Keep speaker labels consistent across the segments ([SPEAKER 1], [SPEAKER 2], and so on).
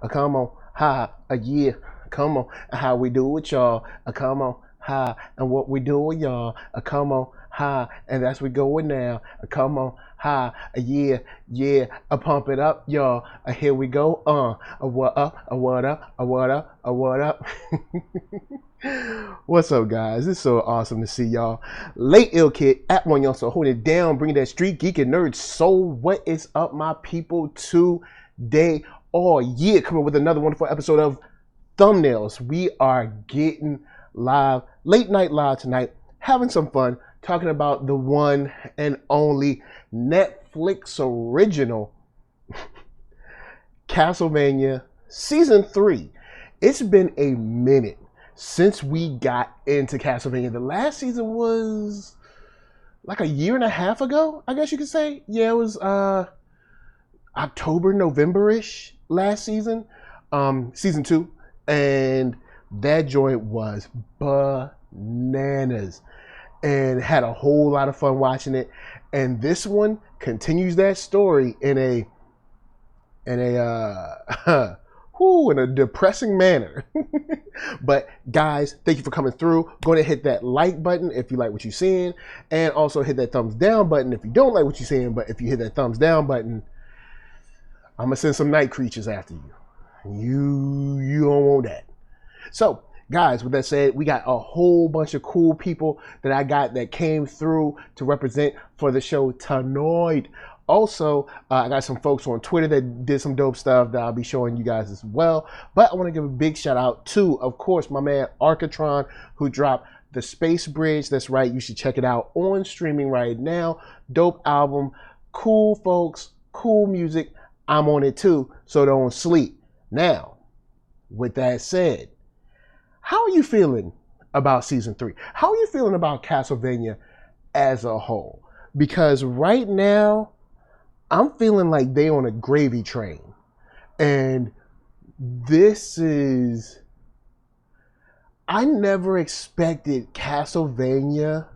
[SPEAKER 1] Come on, ha, a year. Come on, how we do it, y'all. Come on, ha, and what we do with y'all. Come on, ha, and that's we going now. Come on, ha, a year, yeah. Pump it up, y'all. Here we go. What up? What up? What up? What up? What's up, guys? It's so awesome to see y'all. Late Ill Kid at OneYoungsta holding it down, bringing that street geek and nerd soul. What is up, my people? Today, all year, coming with another wonderful episode of Thumbnails. We are getting live, late night live tonight, having some fun, talking about the one and only Netflix original Castlevania Season 3. It's been a minute since we got into Castlevania. The last season was like a year and a half ago, I guess you could say. Yeah, it was October, November-ish last season, season 2. And that joint was bananas and had a whole lot of fun watching it. And this one continues that story in a depressing manner. But guys, thank you for coming through. Go ahead and hit that like button if you like what you're seeing, and also hit that thumbs down button if you don't like what you're seeing. But if you hit that thumbs down button, I'm gonna send some night creatures after you. You don't want that. So guys, with that said, we got a whole bunch of cool people that I got that came through to represent for the show tonight. Also, I got some folks on Twitter that did some dope stuff that I'll be showing you guys as well. But I want to give a big shout out to, of course, my man Arcatron, who dropped The Space Bridge. That's right, you should check it out on streaming right now. Dope album, cool folks, cool music. I'm on it too, so don't sleep. Now, with that said, how are you feeling about Season 3? How are you feeling about Castlevania as a whole? Because right now, I'm feeling like they on a gravy train. And this is... I never expected Castlevania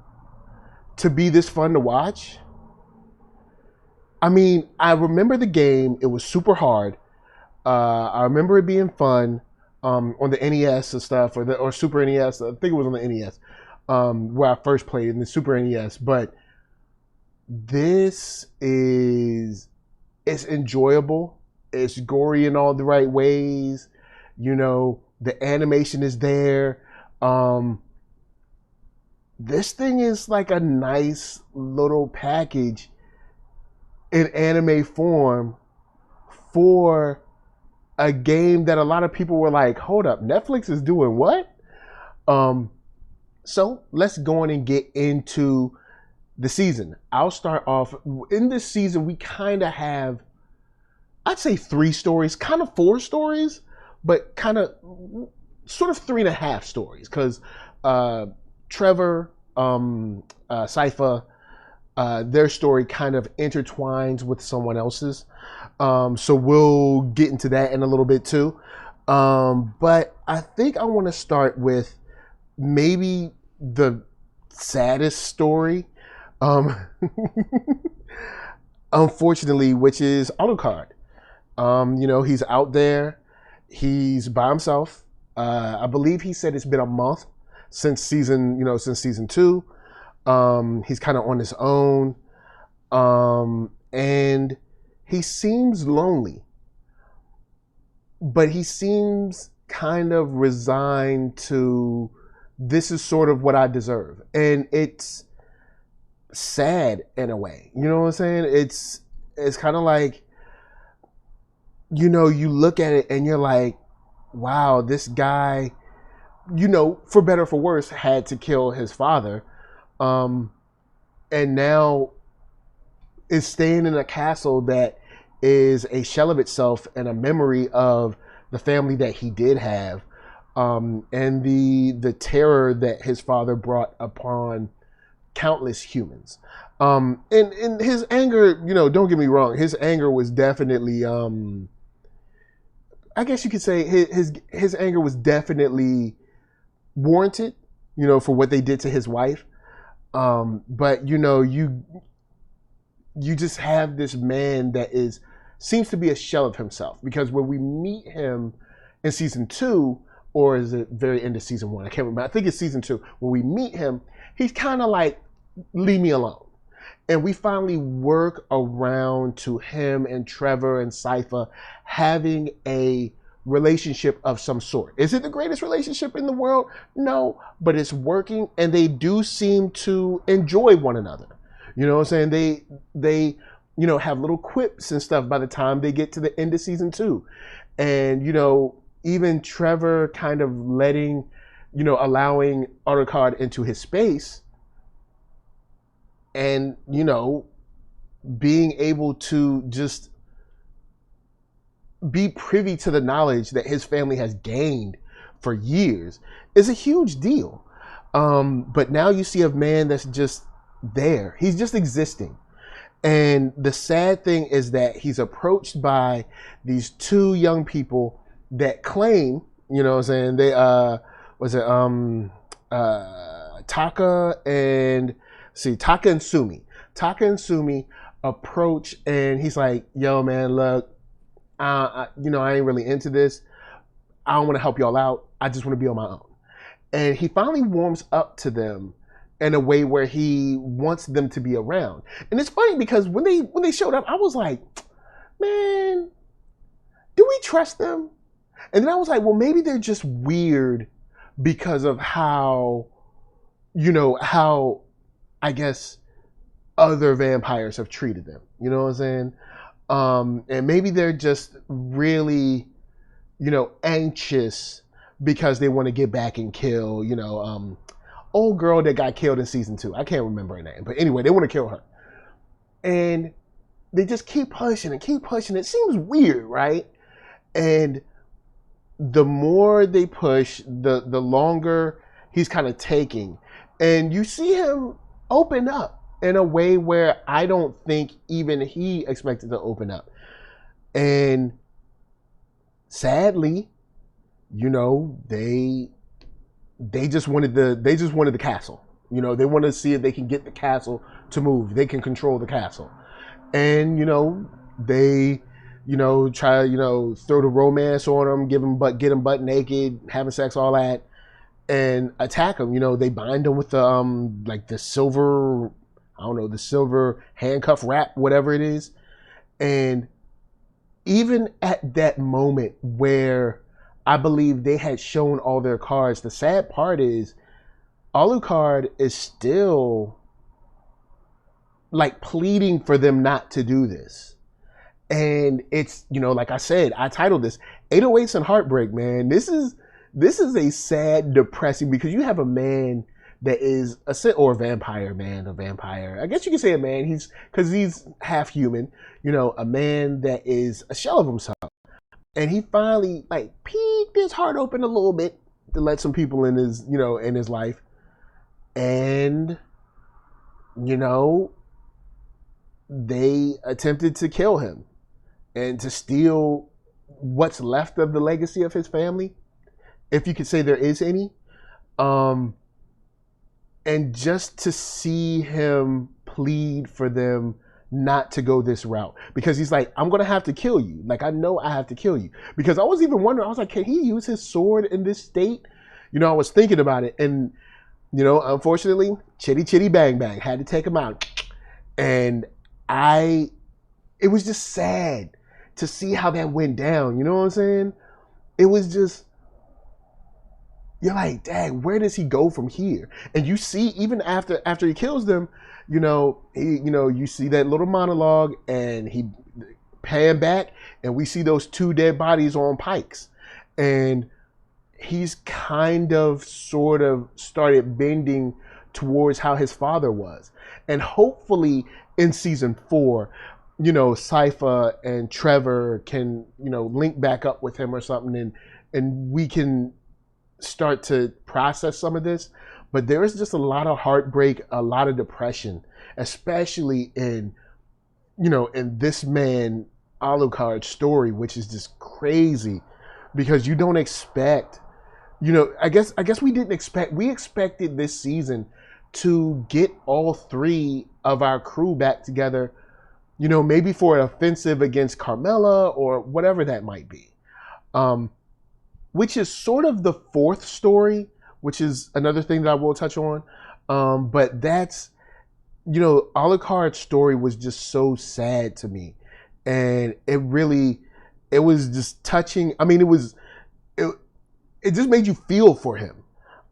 [SPEAKER 1] to be this fun to watch. I mean, I remember the game. It was super hard. I remember it being fun on the NES and stuff, or Super NES. I think it was on the NES where I first played in the Super NES. But this is, it's enjoyable. It's gory in all the right ways. You know, the animation is there. This thing is like a nice little package in anime form for a game that a lot of people were like, hold up, Netflix is doing what? So let's go on and get into the season. I'll start off. In this season, we kind of have, I'd say 3 stories, kind of 4 stories, but kind of sort of 3.5 stories, because Trevor, Sypha, their story kind of intertwines with someone else's. So we'll get into that in a little bit too. But I think I want to start with maybe the saddest story, unfortunately, which is Alucard. You know, he's out there. He's by himself. I believe he said it's been a month since season 2. He's kind of on his own. And he seems lonely. But he seems kind of resigned to, this is sort of what I deserve. And it's sad in a way. You know what I'm saying? It's kind of like, you know, you look at it and you're like, wow, this guy, you know, for better or for worse, had to kill his father. And now is staying in a castle that is a shell of itself and a memory of the family that he did have, and the terror that his father brought upon countless humans. And his anger, you know, don't get me wrong, his anger was definitely, I guess you could say his anger was definitely warranted, you know, for what they did to his wife. But you know, you just have this man that is seems to be a shell of himself, because when we meet him in season 2, or is it very end of season 1? I can't remember. I think it's season 2. When we meet him, he's kind of like, leave me alone. And we finally work around to him and Trevor and Sypha having a relationship of some sort. Is it the greatest relationship in the world? No, but it's working, and they do seem to enjoy one another. You know what I'm saying? They have little quips and stuff by the time they get to the end of season 2. And, even Trevor kind of allowing Alucard into his space, and, being able to just be privy to the knowledge that his family has gained for years is a huge deal. But now you see a man that's just there. He's just existing. And the sad thing is that he's approached by these 2 young people that claim, they, Taka and Sumi. Taka and Sumi approach, and he's like, yo, man, look, I ain't really into this. I don't want to help y'all out. I just want to be on my own. And he finally warms up to them in a way where he wants them to be around. And it's funny because when they showed up, I was like, man, do we trust them? And then I was like, well, maybe they're just weird because of how I guess other vampires have treated them. You know what I'm saying? And maybe they're just really, anxious because they want to get back and kill, old girl that got killed in season 2. I can't remember her name. But anyway, they want to kill her. And they just keep pushing and keep pushing. It seems weird, right? And the more they push, the longer he's kind of taking. And you see him open up in a way where I don't think even he expected to open up. And sadly, they just wanted the castle. They want to see if they can get the castle to move. They can control the castle. And they try throw the romance on them, get them butt naked, having sex, all that, and attack them. They bind them with the silver, the silver handcuff wrap, whatever it is. And even at that moment where I believe they had shown all their cards, the sad part is Alucard is still like pleading for them not to do this. And it's, like I said, I titled this 808's and Heartbreak, man. This is a sad, depressing, because you have a man that is a vampire, man, a vampire. I guess you could say a man, because he's half human, a man that is a shell of himself. And he finally peeked his heart open a little bit to let some people in his, in his life. And, they attempted to kill him and to steal what's left of the legacy of his family, if you could say there is any. And just to see him plead for them not to go this route, because he's like, I'm gonna have to kill you. I know I have to kill you. Because I was even wondering, I was like, can he use his sword in this state? I was thinking about it, and unfortunately, chitty chitty bang bang, had to take him out. And it was just sad to see how that went down. You know what I'm saying? It was just, you're like, dang, where does he go from here? And you see, even after he kills them, you see that little monologue, and he pan back, and we see those 2 dead bodies on pikes, and he's kind of sort of started bending towards how his father was. And hopefully in season 4, Sypha and Trevor can, link back up with him or something, and we can start to process some of this. But there is just a lot of heartbreak, a lot of depression, especially in this man Alucard's story, which is just crazy, because you don't expect, I guess we expected this season to get all 3 of our crew back together maybe for an offensive against Carmella or whatever that might be. Which is sort of the fourth story, which is another thing that I will touch on. But that's, Alucard's story was just so sad to me. And it was just touching. I mean, it just made you feel for him.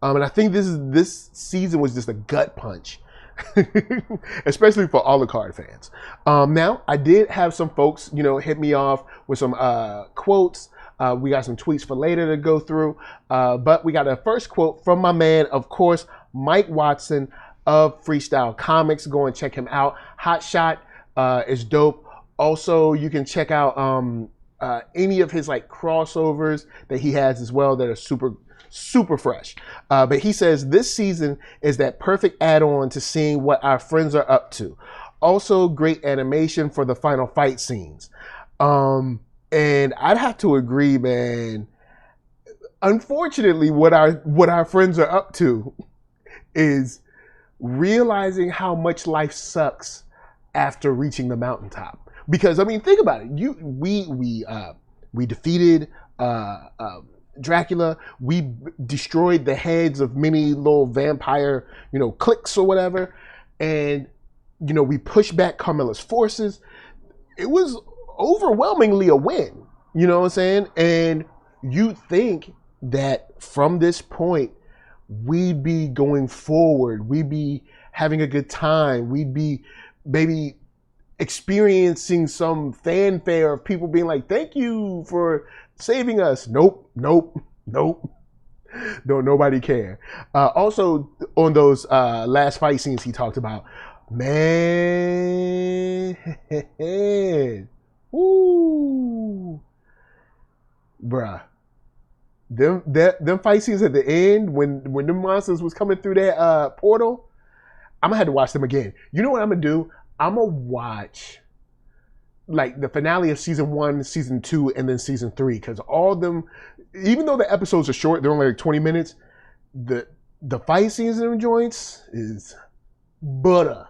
[SPEAKER 1] And I think this season was just a gut punch, especially for Alucard fans. Now, I did have some folks, hit me off with some quotes. We got some tweets for later to go through. But we got a first quote from my man, of course, Mike Watson of Freestyle Comics. Go and check him out. Hot Shot is dope. Also, you can check out any of his crossovers that he has as well that are super fresh. But he says this season is that perfect add-on to seeing what our friends are up to. Also, great animation for the final fight scenes. And I'd have to agree, man. Unfortunately, what our friends are up to is realizing how much life sucks after reaching the mountaintop. Because I mean, think about it. We defeated Dracula. We destroyed the heads of many little vampire, cliques or whatever, and we pushed back Carmella's forces. It was overwhelmingly a win. You know what I'm saying? And you think that from this point we'd be going forward, we'd be having a good time, we'd be maybe experiencing some fanfare of people being like, thank you for saving us. Nope. No, nobody care. Also, on those last fight scenes he talked about, man, woo, bruh. Them fight scenes at the end when the monsters was coming through that portal, I'm gonna have to watch them again. You know what I'm gonna do? I'm gonna watch the finale of season 1, season 2, and then season 3, because all of them, even though the episodes are short, they're only 20 minutes. The fight scenes in them joints is butter.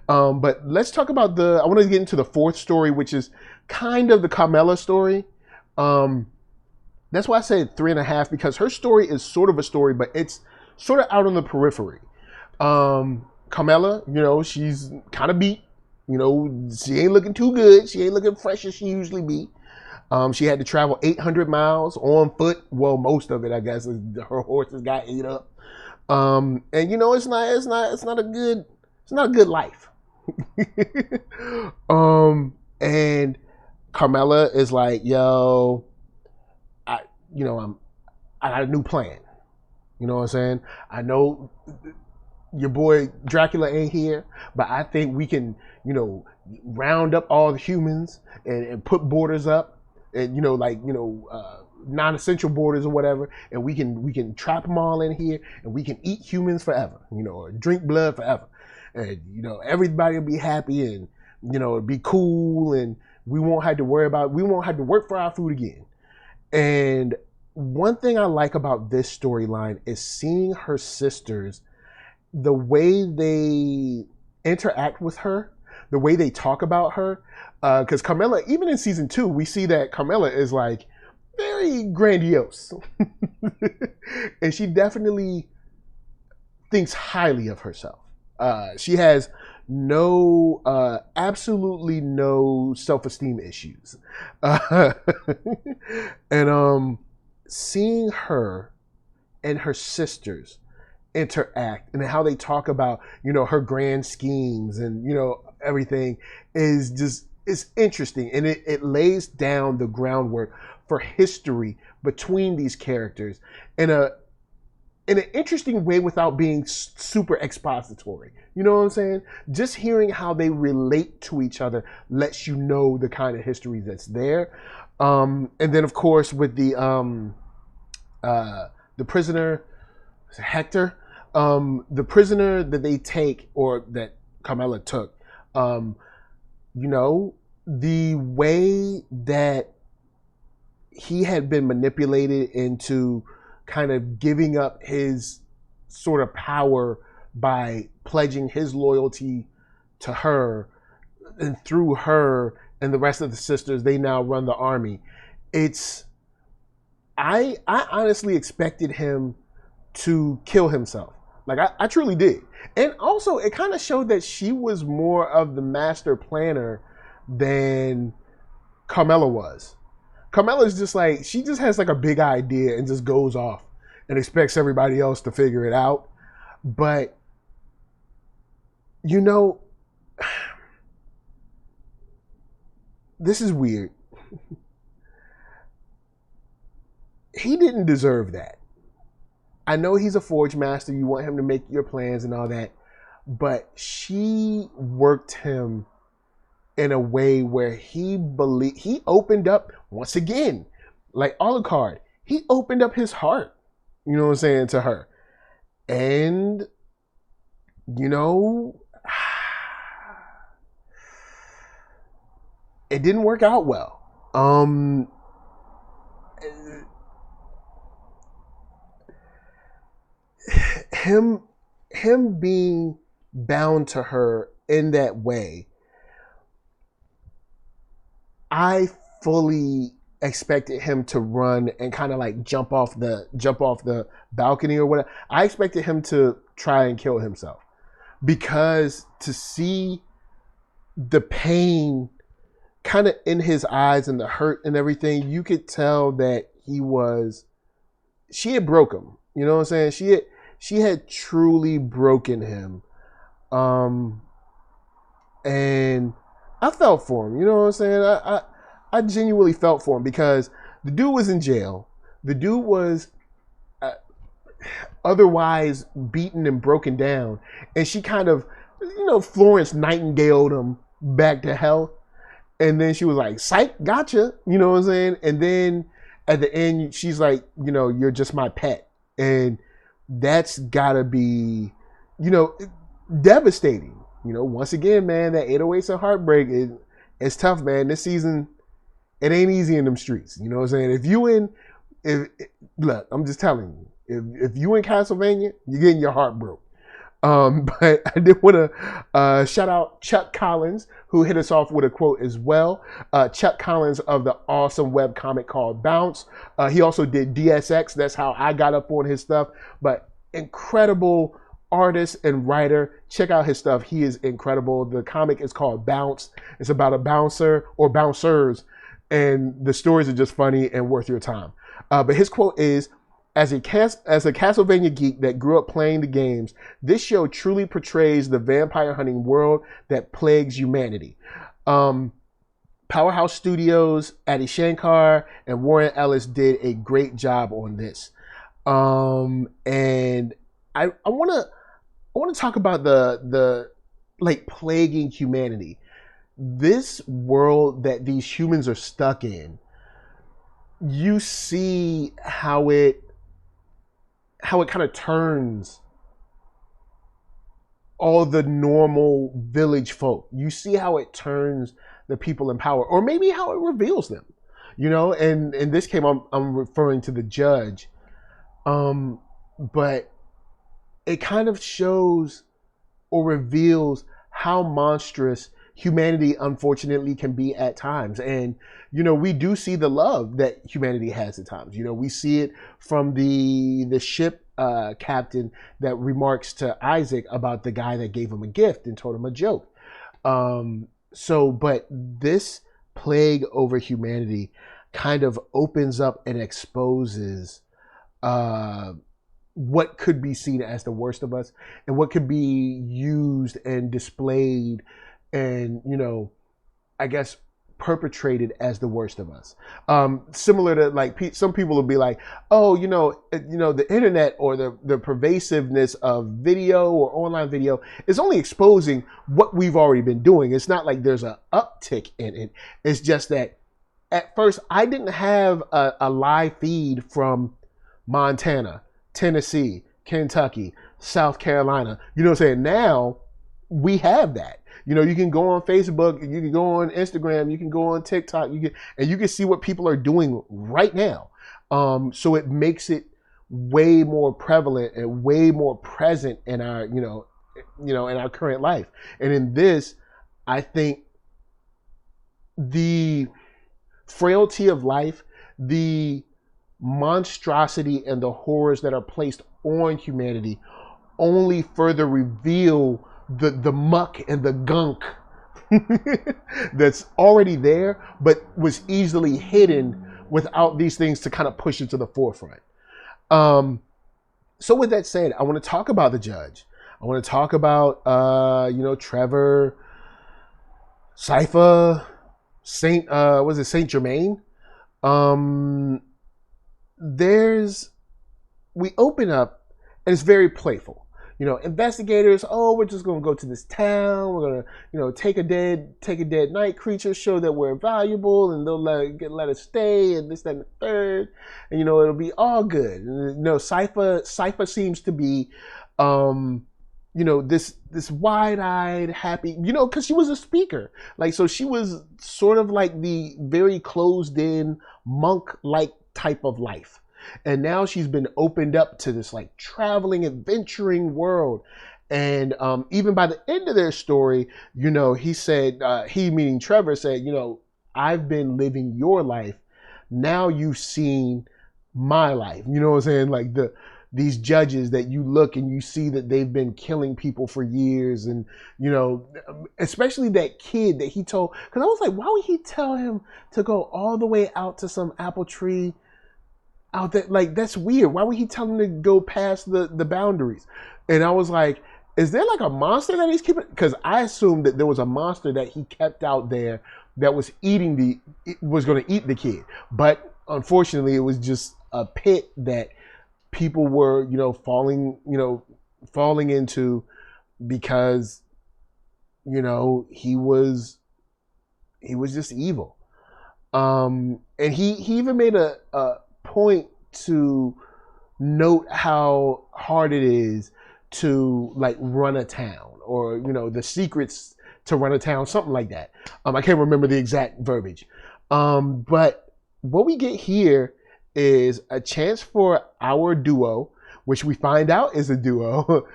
[SPEAKER 1] But let's talk about I want to get into the fourth story, which is kind of the Carmella story. That's why I said 3.5, because her story is sort of a story, but it's sort of out on the periphery. Carmella, she's kind of beat. She ain't looking too good. She ain't looking fresh as she usually be. She had to travel 800 miles on foot. Well, most of it, I guess. Her horses got ate up. And it's not a good life. And Carmella is like, yo, I got a new plan. You know what I'm saying? I know your boy Dracula ain't here, but I think we can, round up all the humans and put borders up, and non-essential borders or whatever, and we can trap them all in here, and we can eat humans forever, or drink blood forever, and everybody will be happy, and it'll be cool, and we won't have to work for our food again. And one thing I like about this storyline is seeing her sisters, the way they interact with her, the way they talk about her. Because Carmella, even in season 2, we see that Carmella is very grandiose. And she definitely thinks highly of herself. She has absolutely no self-esteem issues. And seeing her and her sisters interact and how they talk about, her grand schemes and, everything is interesting. And it lays down the groundwork for history between these characters in an interesting way without being super expository. You know what I'm saying? Just hearing how they relate to each other lets you know the kind of history that's there. And then, of course, with the prisoner, Hector, the prisoner that they take, or that Carmella took, the way that he had been manipulated into kind of giving up his sort of power by pledging his loyalty to her and through her and the rest of the sisters, they now run the army. It's I honestly expected him to kill himself. Like I truly did. And also it kind of showed that she was more of the master planner than Carmela was. Carmela's just like, she just has like a big idea and just goes off and expects everybody else to figure it out. But, you know, this is weird. He didn't deserve that. I know he's a forge master. You want him to make your plans and all that. But she worked him in a way where he opened up, once again, like Alucard, he opened up his heart, you know what I'm saying, to her. And, you know, it didn't work out well. Him being bound to her in that way, I fully expected him to run and kind of like jump off the balcony or whatever. I expected him to try and kill himself, because to see the pain kind of in his eyes and the hurt and everything, you could tell that she had broke him. You know what I'm saying? She had truly broken him. And I felt for him. You know what I'm saying? I genuinely felt for him, because the dude was in jail. The dude was otherwise beaten and broken down. And she kind of, you know, Florence Nightingale'd him back to health. And then she was like, psych, gotcha. You know what I'm saying? And then at the end, she's like, you know, you're just my pet. And that's gotta be, you know, devastating. You know, once again, man, that 808's and Heartbreak is tough, man. This season, it ain't easy in them streets. You know what I'm saying? Look, I'm just telling you, if you in Castlevania, you're getting your heart broke. But I did want to shout out Chuck Collins, who hit us off with a quote as well. Chuck Collins of the awesome webcomic called Bounce. He also did DSX. That's how I got up on his stuff. But incredible artist and writer. Check out his stuff. He is incredible. The comic is called Bounce. It's about a bouncer or bouncers, and the stories are just funny and worth your time. But his quote is, as a Castlevania geek that grew up playing the games, this show truly portrays the vampire hunting world that plagues humanity. Powerhouse Studios, Adi Shankar, and Warren Ellis did a great job on this. And I want to talk about the like plaguing humanity. This world that these humans are stuck in, you see how it kind of turns all the normal village folk. You see how it turns the people in power, or maybe how it reveals them, you know. And in this case, I'm referring to the judge, but it kind of shows or reveals how monstrous humanity unfortunately can be at times. And you know, we do see the love that humanity has at times. You know, we see it from the ship captain that remarks to Isaac about the guy that gave him a gift and told him a joke. But this plague over humanity kind of opens up and exposes what could be seen as the worst of us, and what could be used and displayed and, you know, I guess perpetrated as the worst of us. Similar to, like, some people will be like, oh, you know, the internet or the pervasiveness of video or online video is only exposing what we've already been doing. It's not like there's an uptick in it. It's just that at first I didn't have a live feed from Montana, Tennessee, Kentucky, South Carolina. You know what I'm saying? Now we have that. You know, you can go on Facebook, you can go on Instagram, you can go on TikTok, you can see what people are doing right now. So it makes it way more prevalent and way more present in our, in our current life. And in this, I think the frailty of life, the monstrosity and the horrors that are placed on humanity only further reveal the muck and the gunk that's already there, but was easily hidden without these things to kind of push it to the forefront. So with that said, I want to talk about the judge. I want to talk about, Trevor, Sypha, Saint Germain? We open up and it's very playful. Investigators, we're just going to go to this town. We're going to, take a dead night creature, show that we're valuable, and they'll let us stay, and this, that, and the third. And, it'll be all good. And, Sypha seems to be, this wide-eyed, happy, because she was a speaker. So she was sort of like the very closed-in, monk-like type of life. And now she's been opened up to this traveling, adventuring world. And even by the end of their story, he said, he meaning Trevor said, I've been living your life. Now you've seen my life. You know what I'm saying? These judges that you look and you see that they've been killing people for years. And, especially that kid that he told, because I was like, why would he tell him to go all the way out to some apple tree out there? That's weird. Why would he tell him to go past the boundaries? And I was like, is there a monster that he's keeping? Because I assumed that there was a monster that he kept out there that was going to eat the kid. But unfortunately, it was just a pit that people were, falling into because, he was just evil. And he even made a point to note how hard it is to run a town, or the secrets to run a town, something like that. I can't remember the exact verbiage, but what we get here is a chance for our duo, which we find out is a duo,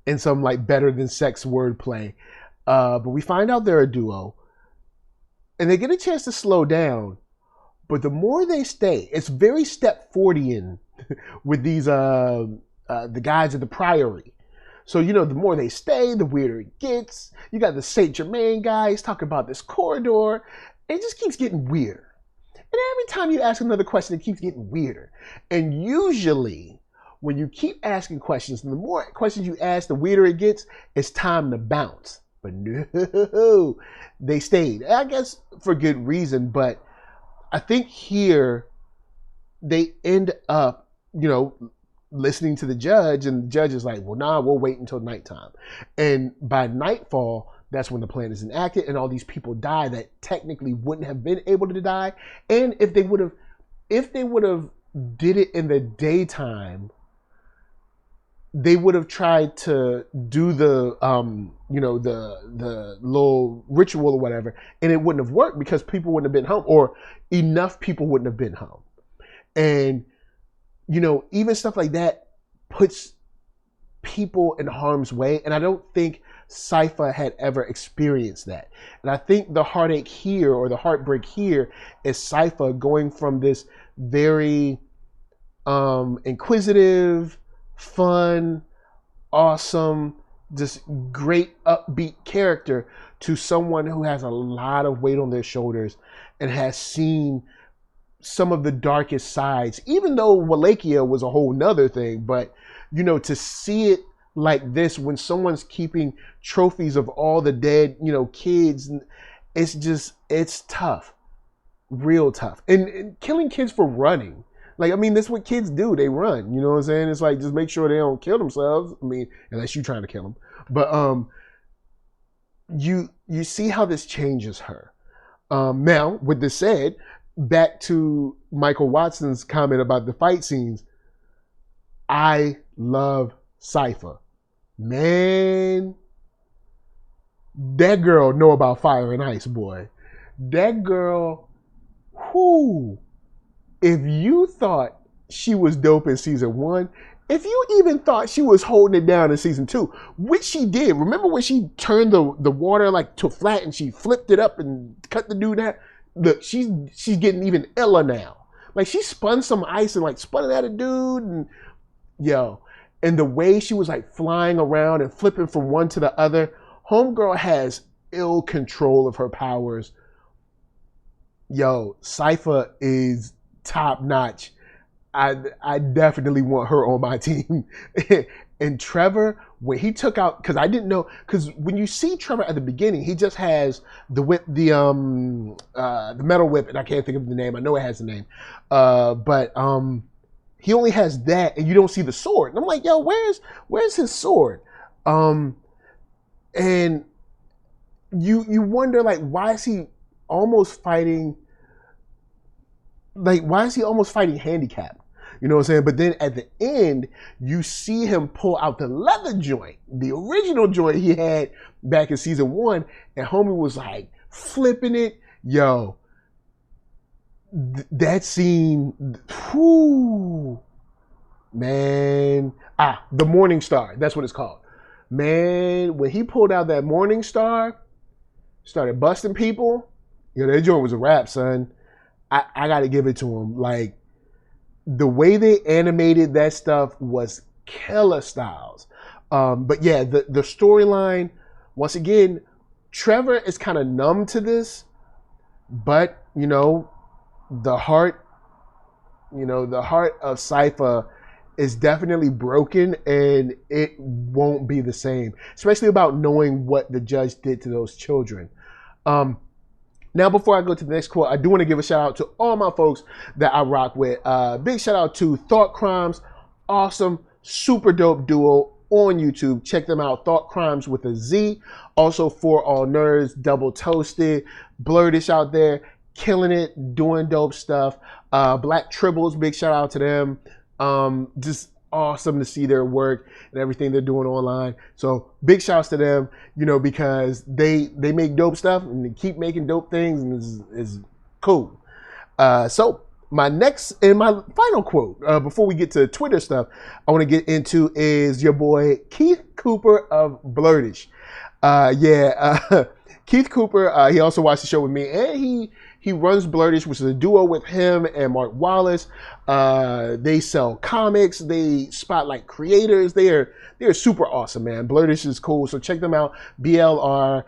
[SPEAKER 1] in some better than sex wordplay, but we find out they're a duo, and they get a chance to slow down. But the more they stay, it's very Step 40-ian with these the guys at the Priory. So, the more they stay, the weirder it gets. You got the Saint Germain guys talking about this corridor. It just keeps getting weirder. And every time you ask another question, it keeps getting weirder. And usually, when you keep asking questions, and the more questions you ask, the weirder it gets, it's time to bounce. But no, they stayed. I guess for good reason, but I think here they end up, listening to the judge, and the judge is like, well, nah, we'll wait until nighttime. And by nightfall, that's when the plan is enacted, and all these people die that technically wouldn't have been able to die. And if they would have did it in the daytime, they would have tried to do the little ritual or whatever, and it wouldn't have worked because people wouldn't have been home, or enough people wouldn't have been home. And, even stuff like that puts people in harm's way. And I don't think Sypha had ever experienced that. And I think the heartache here, or the heartbreak here, is Sypha going from this very inquisitive, fun, awesome, just great upbeat character to someone who has a lot of weight on their shoulders and has seen some of the darkest sides, even though Wallachia was a whole nother thing. But, to see it like this, when someone's keeping trophies of all the dead, kids, it's tough, real tough. And killing kids for running. That's what kids do. They run, you know what I'm saying? It's just make sure they don't kill themselves. Unless you're trying to kill them. But you see how this changes her. Now, with this said, back to Michael Watson's comment about the fight scenes. I love Sypha. Man, that girl know about fire and ice, boy. That girl, if you thought she was dope in season 1, if you even thought she was holding it down in season 2, which she did. Remember when she turned the water like to flat and she flipped it up and cut the dude out? Look, she's getting even iller now. Like she spun some ice and like spun it at a dude, and and the way she was like flying around and flipping from one to the other. Homegirl has ill control of her powers. Sypha is top notch. I definitely want her on my team. And Trevor, when he took out, because I didn't know, because when you see Trevor at the beginning, he just has the whip, the metal whip, and I can't think of the name. I know it has a name, but he only has that, and you don't see the sword. And I'm like, where's his sword? And you wonder, like, why is he almost fighting? Like, why is he almost fighting handicapped? You know what I'm saying? But then at the end, you see him pull out the leather joint, the original joint he had back in season 1, and homie was like flipping it. That scene, whoo, man. The Morning Star, that's what it's called. Man, when he pulled out that Morning Star, started busting people, that joint was a wrap, son. I got to give it to him. Like, the way they animated that stuff was killer styles. But yeah, the storyline, once again, Trevor is kind of numb to this, but the heart of Sypha is definitely broken, and it won't be the same, especially about knowing what the judge did to those children. Now, before I go to the next quote, I do want to give a shout out to all my folks that I rock with. Big shout out to Thought Crimes, awesome, super dope duo on YouTube. Check them out, Thought Crimes with a Z. Also, For All Nerds, Double Toasted, Blurtish out there, killing it, doing dope stuff. Black Tribbles, big shout out to them. Just awesome to see their work and everything they're doing online. So big shouts to them, because they make dope stuff and they keep making dope things, and is cool. So my next and my final quote before we get to Twitter stuff I want to get into is your boy Keith Cooper of Blurtish. Keith Cooper, he also watched the show with me, and he runs Blurtish, which is a duo with him and Mark Wallace. They sell comics, they spotlight creators. They're super awesome, man. Blurtish is cool, so check them out. BLERD-ISH.com.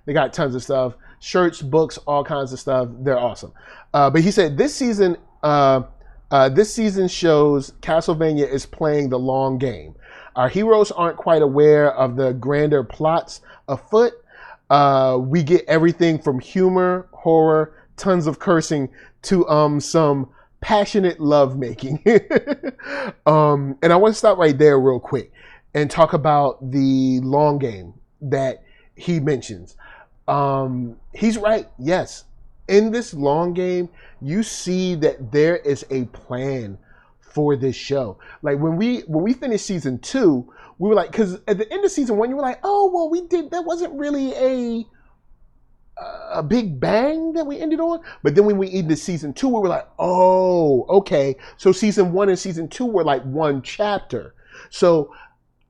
[SPEAKER 1] They got tons of stuff, shirts, books, all kinds of stuff. They're awesome. But he said this season shows Castlevania is playing the long game. Our heroes aren't quite aware of the grander plots afoot. We get everything from humor, horror, tons of cursing to some passionate lovemaking. And I want to stop right there real quick and talk about the long game that he mentions. He's right. Yes. In this long game, you see that there is a plan for this show. Like when we finished season 2, we were like, because at the end of season 1, you were like, oh, well, that wasn't really a big bang that we ended on. But then when we ended season 2, we were like, oh, okay. So season 1 and season 2 were like one chapter. So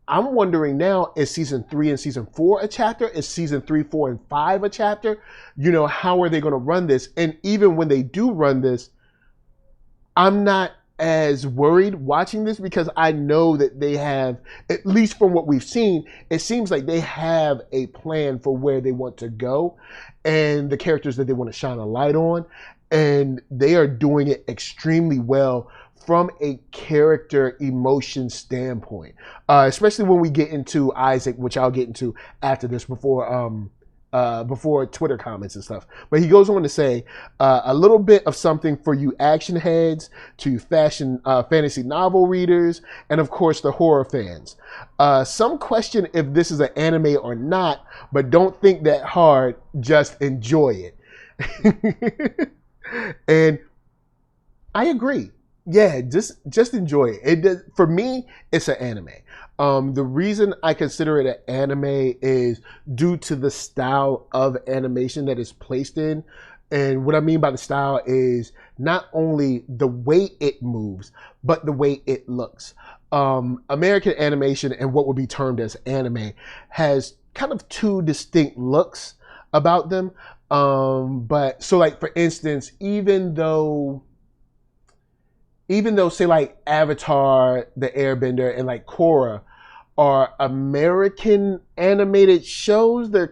[SPEAKER 1] I'm wondering now, is season 3 and season 4 a chapter? Is season 3, 4, and 5 a chapter? How are they going to run this? And even when they do run this, I'm not as worried watching this, because I know that they have, at least from what we've seen, it seems like they have a plan for where they want to go and the characters that they want to shine a light on, and they are doing it extremely well from a character emotion standpoint, especially when we get into Isaac, which I'll get into after this, before Twitter comments and stuff. But he goes on to say, a little bit of something for you action heads, to fantasy novel readers, and of course the horror fans. Some question if this is an anime or not, but don't think that hard, just enjoy it. And I agree. Yeah, just enjoy it. For me, it's an anime. The reason I consider it an anime is due to the style of animation that is placed in. And what I mean by the style is not only the way it moves, but the way it looks. American animation and what would be termed as anime has kind of two distinct looks about them. But so like for instance, even though say like Avatar, the Airbender, and like KURO are American animated shows, they're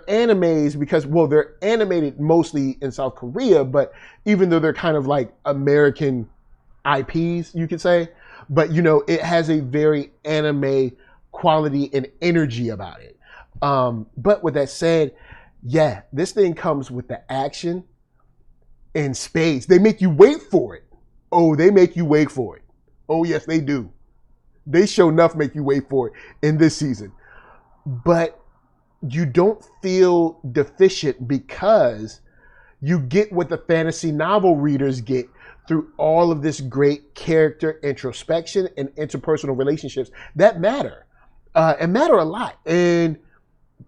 [SPEAKER 1] animes because, well, they're animated mostly in South Korea, but even though they're kind of like American IPs, you could say, but you know, it has a very anime quality and energy about it. But with that said, yeah, this thing comes with the action in spades. They make you wait for it. Oh, they make you wait for it. Oh, yes, they do. They sure enough make you wait for it in this season. But you don't feel deficient because you get what the fantasy novel readers get through all of this great character introspection and interpersonal relationships that matter and matter a lot. And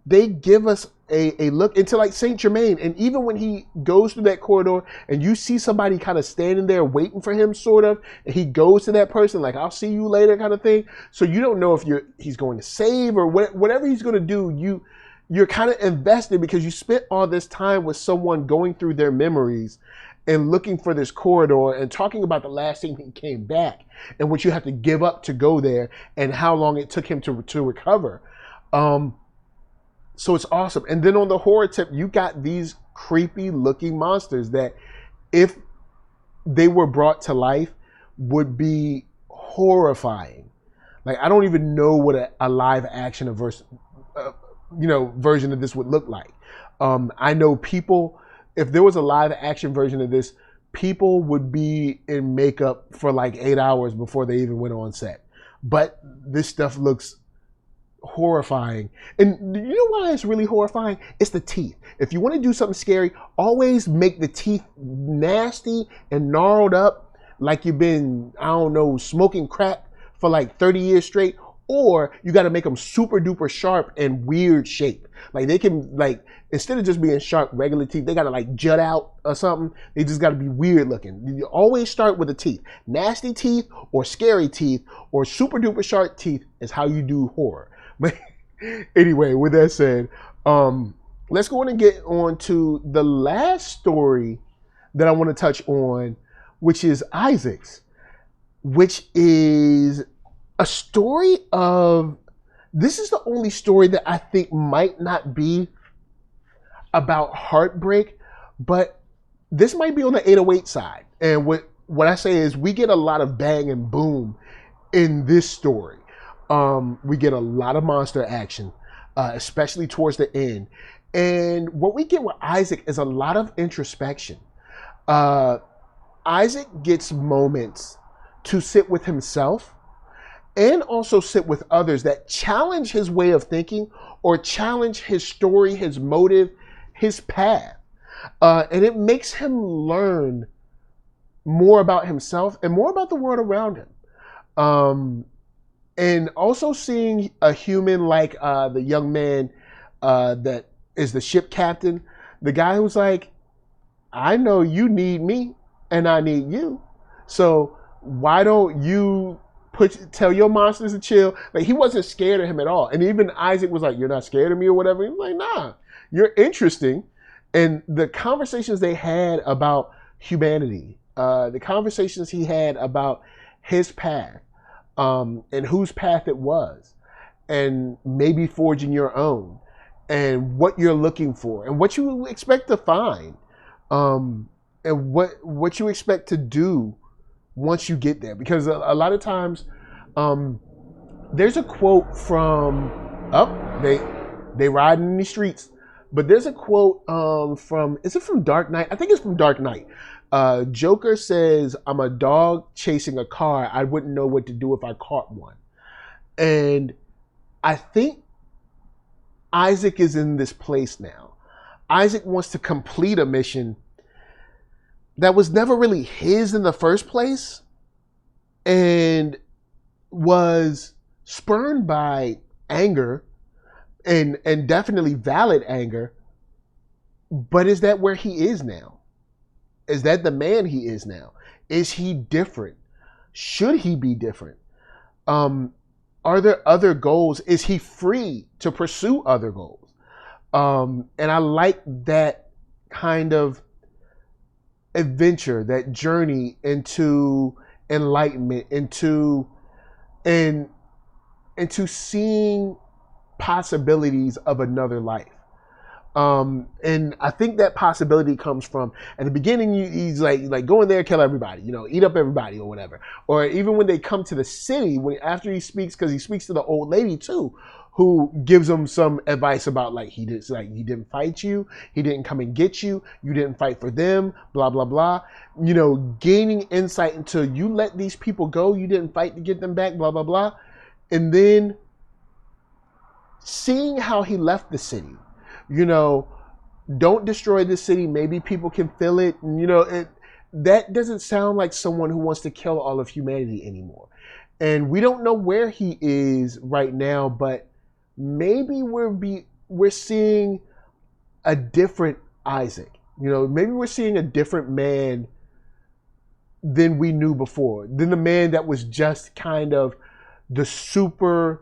[SPEAKER 1] they give us a look into like Saint Germain. And even when he goes through that corridor and you see somebody kind of standing there waiting for him, sort of, and he goes to that person like, I'll see you later kind of thing. So you don't know if he's going to save or whatever he's going to do. You're kind of invested because you spent all this time with someone going through their memories and looking for this corridor and talking about the last time he came back and what you have to give up to go there and how long it took him to recover. So it's awesome. And then on the horror tip, you got these creepy looking monsters that if they were brought to life would be horrifying. Like, I don't even know what a live action version of this would look like. I know people, if there was a live action version of this, people would be in makeup for like 8 hours before they even went on set. But this stuff looks horrifying. And you know why it's really horrifying? It's the teeth. If you want to do something scary, always make the teeth nasty and gnarled up like you've been, I don't know, smoking crack for like 30 years straight. Or you got to make them super duper sharp and weird shape. Like they can, like, instead of just being sharp regular teeth, they got to like jut out or something. They just got to be weird looking. You always start with the teeth. Nasty teeth or scary teeth or super duper sharp teeth is how you do horror. But anyway, with that said, let's go on and get on to the last story that I want to touch on, which is Isaac's, which is a story of, this is the only story that I think might not be about heartbreak, but this might be on the 808 side. And what I say is we get a lot of bang and boom in this story. We get a lot of monster action, especially towards the end. And what we get with Isaac is a lot of introspection. Isaac gets moments to sit with himself and also sit with others that challenge his way of thinking or challenge his story, his motive, his path. And it makes him learn more about himself and more about the world around him. And also seeing a human like the young man that is the ship captain, the guy who's like, I know you need me and I need you. So why don't you tell your monsters to chill? Like, he wasn't scared of him at all. And even Isaac was like, you're not scared of me or whatever. He was like, nah, you're interesting. And the conversations they had about humanity, the conversations he had about his path, and whose path it was, and maybe forging your own, and what you're looking for, and what you expect to find, and what you expect to do once you get there. Because a lot of times, there's a quote from they riding in the streets, but there's a quote from, is it from Dark Knight? I think it's from Dark Knight. Joker says, I'm a dog chasing a car. I wouldn't know what to do if I caught one. And I think Isaac is in this place now. Isaac wants to complete a mission that was never really his in the first place and was spurned by anger and definitely valid anger. But is that where he is now? Is that the man he is now? Is he different? Should he be different? Are there other goals? Is he free to pursue other goals? And I like that kind of adventure, that journey into enlightenment, into seeing possibilities of another life. And I think that possibility comes from, at the beginning, he's like go in there, kill everybody, eat up everybody or whatever. Or even when they come to the city, after he speaks, because he speaks to the old lady too, who gives him some advice about he didn't fight you, he didn't come and get you, you didn't fight for them, blah blah blah. Gaining insight into, you let these people go, you didn't fight to get them back, blah blah blah. And then seeing how he left the city. Don't destroy the city. Maybe people can feel it. That doesn't sound like someone who wants to kill all of humanity anymore. And we don't know where he is right now, but maybe we're seeing a different Isaac. Maybe we're seeing a different man than we knew before, than the man that was just kind of the super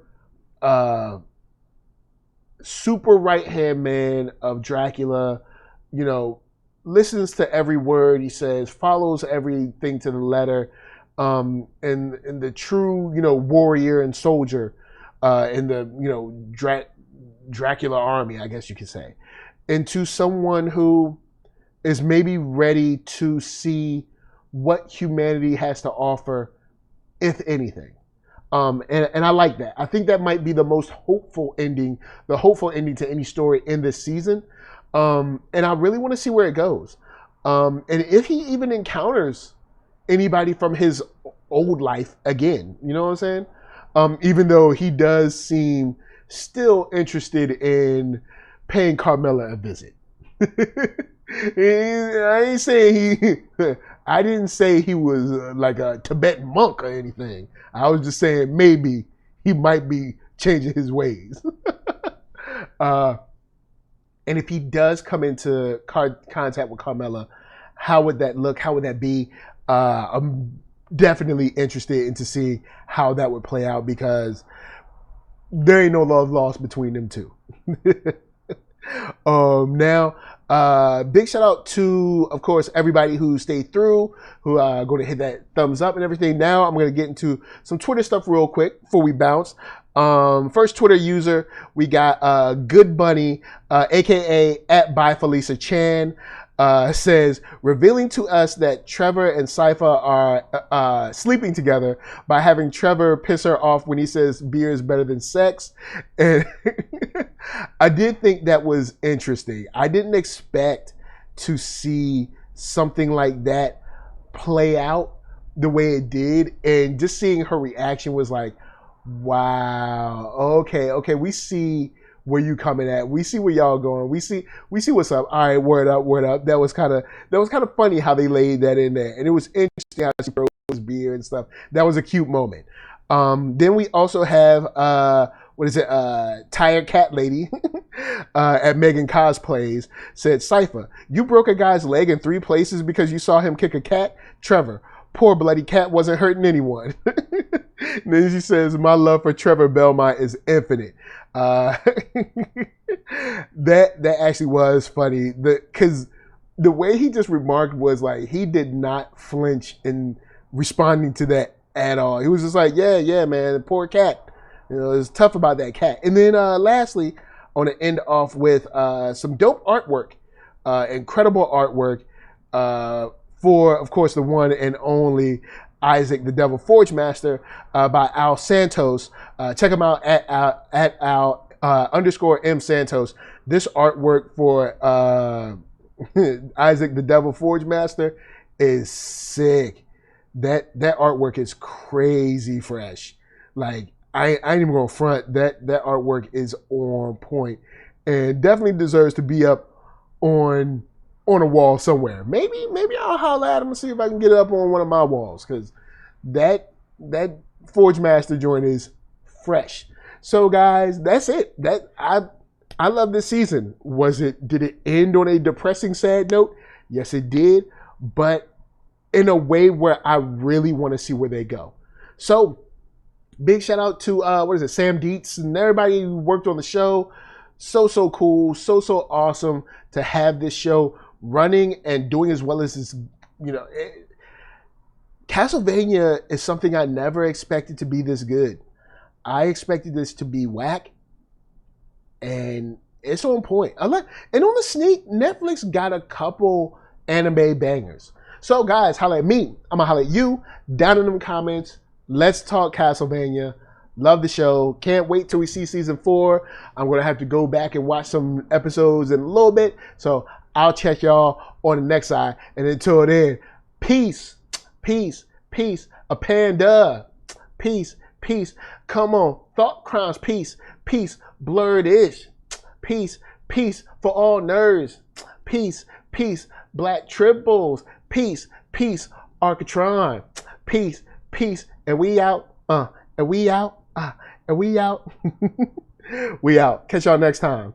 [SPEAKER 1] right-hand man of Dracula, listens to every word he says, follows everything to the letter, and the true, warrior and soldier in the, Dracula army, I guess you could say, into someone who is maybe ready to see what humanity has to offer, if anything. And I like that. I think that might be the most hopeful ending, to any story in this season. And I really want to see where it goes. And if he even encounters anybody from his old life again, you know what I'm saying? Even though he does seem still interested in paying Carmela a visit. I didn't say he was like a Tibetan monk or anything. I was just saying maybe he might be changing his ways. And if he does come into contact with Carmela, how would that look? How would that be? I'm definitely interested into seeing how that would play out, because there ain't no love lost between them two. Now, big shout out to, of course, everybody who stayed through, who are going to hit that thumbs up and everything. Now I'm going to get into some Twitter stuff real quick before we bounce. First Twitter user, we got Good Bunny, aka @ByFelicia says, revealing to us that Trevor and Sypha are sleeping together by having Trevor piss her off when he says beer is better than sex. And I did think that was interesting. I didn't expect to see something like that play out the way it did. And just seeing her reaction was like, wow, okay, we see where you coming at. We see where y'all going. We see what's up. All right, word up. That was kind of funny how they laid that in there, and it was interesting how she throws beer and stuff. That was a cute moment. Then we also have Tired Cat Lady at Megan Cosplays said, Sypha, you broke a guy's leg in 3 places because you saw him kick a cat. Trevor, poor bloody cat wasn't hurting anyone. And then she says, my love for Trevor Belmont is infinite. That actually was funny, because the way he just remarked was like he did not flinch in responding to that at all. He was just like, yeah, man, poor cat. It's tough about that cat. And then lastly, I want to end off with some dope artwork, incredible artwork for, of course, the one and only Isaac the Devil Forge Master by Al Santos. Check him out at Al _M Santos. This artwork for Isaac the Devil Forge Master is sick. That artwork is crazy fresh. Like, I ain't even gonna front. That artwork is on point and definitely deserves to be up on a wall somewhere. Maybe I'll holler at him and see if I can get it up on one of my walls, because that Forge Master joint is fresh. So guys, that's it. I love this season. Did it end on a depressing, sad note? Yes, it did, but in a way where I really want to see where they go. So, big shout out to, Sam Dietz and everybody who worked on the show. So cool, so awesome to have this show running and doing as well as this, Castlevania is something I never expected to be this good. I expected this to be whack, and it's on point. And on the sneak, Netflix got a couple anime bangers. So guys, holla at me. I'm gonna holla at you down in the comments. Let's talk Castlevania. Love the show. Can't wait till we see season 4. I'm gonna have to go back and watch some episodes in a little bit. So I'll check y'all on the next side. And until then, peace. Peace, peace, a panda. Peace, peace. Come on, thought crimes. Peace, peace, blurred-ish. Peace, peace for all nerds. Peace, peace, black triples. Peace, peace, Arcatron. Peace, peace, and we out. And we out. And we out. We out. Catch y'all next time.